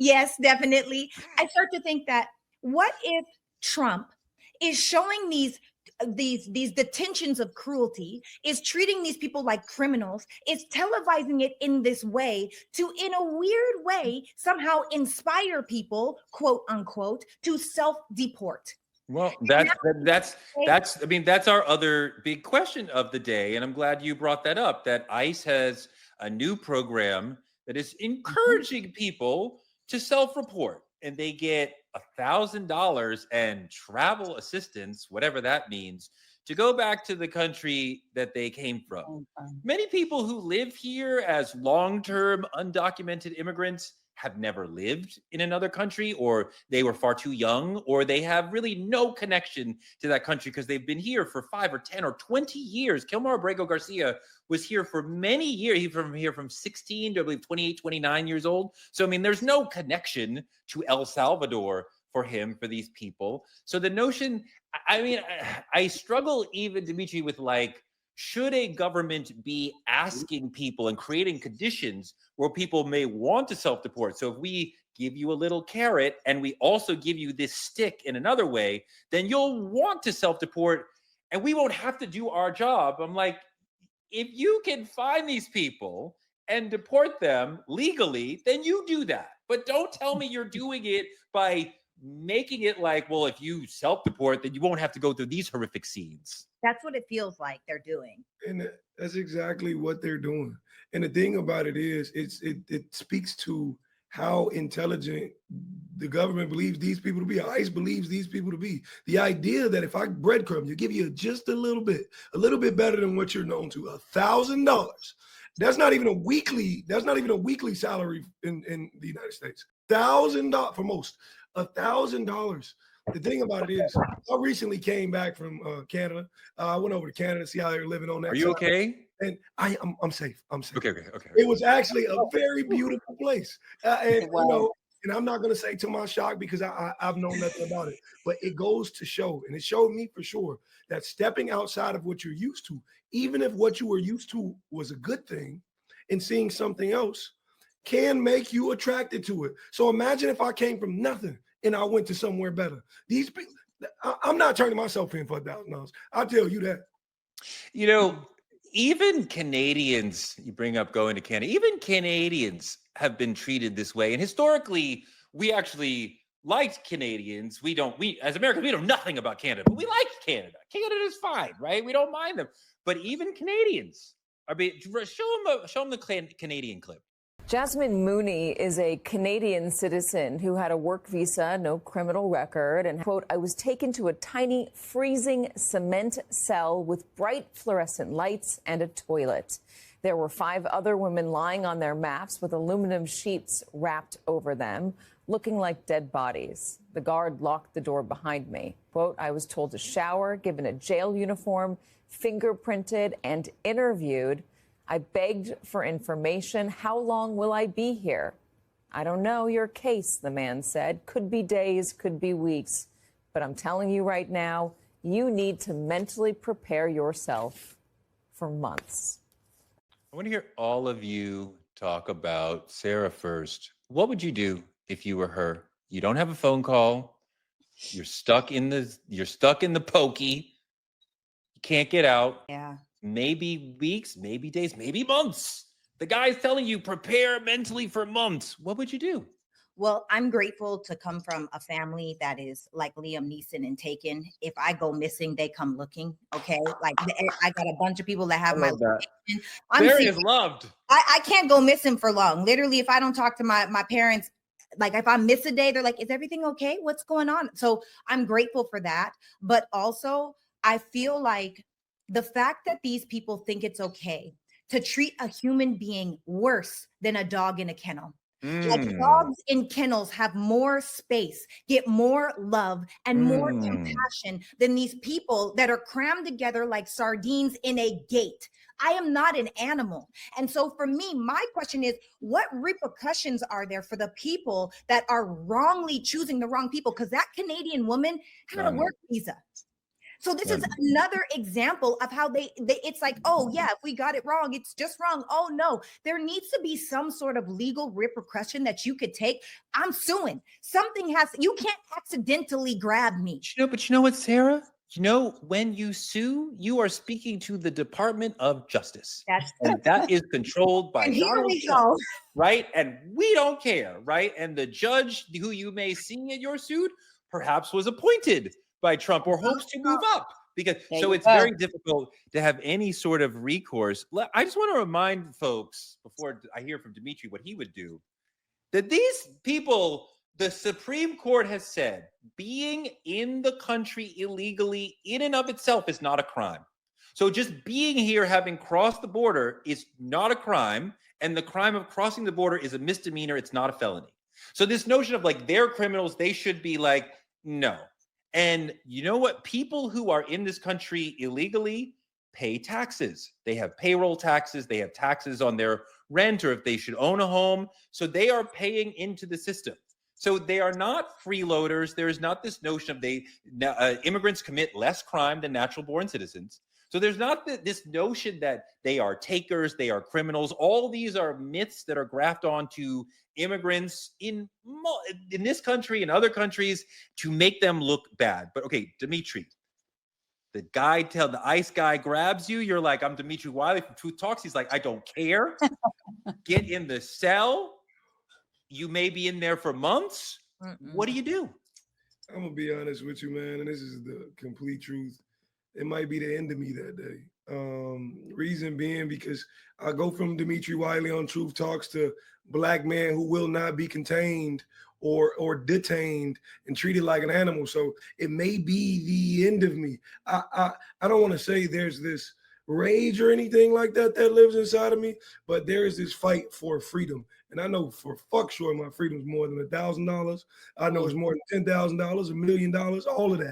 Yes, definitely. I start to think that what if Trump is showing these detentions of cruelty, is treating these people like criminals, is televising it in this way to, in a weird way, somehow inspire people, quote unquote, to self-deport. Well, that's I mean, that's our other big question of the day, and I'm glad you brought that up. That ICE has a new program that is encouraging people to self-report, and they get $1,000 and travel assistance, whatever that means, to go back to the country that they came from. Many people who live here as long-term undocumented immigrants have never lived in another country, or they were far too young, or they have really no connection to that country because they've been here for 5 or 10 or 20 years. Kilmar Abrego Garcia was here for many years. He's from here from 16 to, I believe, 28, 29 years old. So, I mean, there's no connection to El Salvador for him, for these people. So the notion, I mean, I struggle even, Dimitri, with like, should a government be asking people and creating conditions where people may want to self-deport? So if we give you a little carrot and we also give you this stick in another way, then you'll want to self-deport and we won't have to do our job. I'm like, if you can find these people and deport them legally, then you do that. But don't tell me you're doing it by making it like, well, if you self-deport, then you won't have to go through these horrific scenes. That's what it feels like they're doing. And that's exactly what they're doing. And the thing about it is, it speaks to how intelligent the government believes these people to be. ICE believes these people to be. The idea that if I breadcrumb you, give you just a little bit better than what you're known to, $1,000. That's not even a weekly salary in the United States. $1,000 for most. $1,000. The thing about it is, I recently came back from Canada. I went over to Canada to see how they're living on that. Are you side. okay? And I'm safe. I'm safe. Okay. It was actually a very beautiful place. And you know, and I'm not going to say to my shock because I've known nothing about it, but it goes to show, and it showed me for sure, that stepping outside of what you're used to, even if what you were used to was a good thing, and seeing something else can make you attracted to it. So imagine if I came from nothing and I went to somewhere better. These people, I'm not turning myself in for $1,000. I'll tell you that. You know, even Canadians, you bring up going to Canada, even Canadians have been treated this way. And historically, we actually liked Canadians. We as Americans, we know nothing about Canada, but we like Canada. Canada is fine, right? We don't mind them. But even Canadians are being, show them the Canadian clip. Jasmine Mooney is a Canadian citizen who had a work visa, no criminal record, and, quote, I was taken to a tiny freezing cement cell with bright fluorescent lights and a toilet. There were 5 other women lying on their mats with aluminum sheets wrapped over them, looking like dead bodies. The guard locked the door behind me. Quote, I was told to shower, given a jail uniform, fingerprinted, and interviewed. I begged for information. How long will I be here? I don't know your case, the man said. Could be days, could be weeks. But I'm telling you right now, you need to mentally prepare yourself for months. I want to hear all of you talk about Sarah first. What would you do if you were her? You don't have a phone call. You're stuck in the pokey. You can't get out. Yeah. Maybe weeks, maybe days, maybe months. The guy's telling you prepare mentally for months. What would you do? Well, I'm grateful to come from a family that is like Liam Neeson and Taken. If I go missing, they come looking. Okay, like I got a bunch of people that have my location. Sarah is loved. I can't go missing for long. Literally, if I don't talk to my parents, like if I miss a day, they're like, "Is everything okay? What's going on?" So I'm grateful for that. But also, I feel like the fact that these people think it's okay to treat a human being worse than a dog in a kennel. Like dogs in kennels have more space, get more love and more compassion than these people that are crammed together like sardines in a gate. I am not an animal. And so for me, my question is, what repercussions are there for the people that are wrongly choosing the wrong people? Because that Canadian woman had a work visa. So this is another example of how they it's like, oh yeah, if we got it wrong, it's just wrong. Oh no, there needs to be some sort of legal repercussion that you could take. I'm suing. Something has, you can't accidentally grab me. But you know what, Sarah? You know, when you sue, you are speaking to the Department of Justice. And that is controlled by And here Donald we Trump, go. right? And we don't care, right? And the judge who you may see in your suit perhaps was appointed by Trump or hopes to move up. Because so it's very difficult to have any sort of recourse. I just want to remind folks before I hear from Dimitri what he would do, that these people, the Supreme Court has said, being in the country illegally in and of itself is not a crime. So just being here, having crossed the border, is not a crime. And the crime of crossing the border is a misdemeanor. It's not a felony. So this notion of like, they're criminals, they should be like, no. And you know what? People who are in this country illegally pay taxes. They have payroll taxes. They have taxes on their rent, or if they should own a home. So they are paying into the system. So they are not freeloaders. There is not this notion of immigrants commit less crime than natural born citizens. So there's not this notion that they are takers, they are criminals. All these are myths that are grafted onto immigrants in this country and other countries to make them look bad. But okay, Dimitri, the ICE guy grabs you. You're like, I'm Dimitri Wiley from Truth Talks. He's like, I don't care. Get in the cell. You may be in there for months. What do you do? I'm gonna be honest with you, man, and this is the complete truth. It might be the end of me that day. Reason being because I go from Dimitri Wiley on Truth Talks to black man who will not be contained or detained and treated like an animal. So it may be the end of me. I don't want to say there's this rage or anything like that lives inside of me, but there is this fight for freedom. And I know for fuck sure my freedom is more than $1,000. I know it's more than $10,000, $1 million, all of that.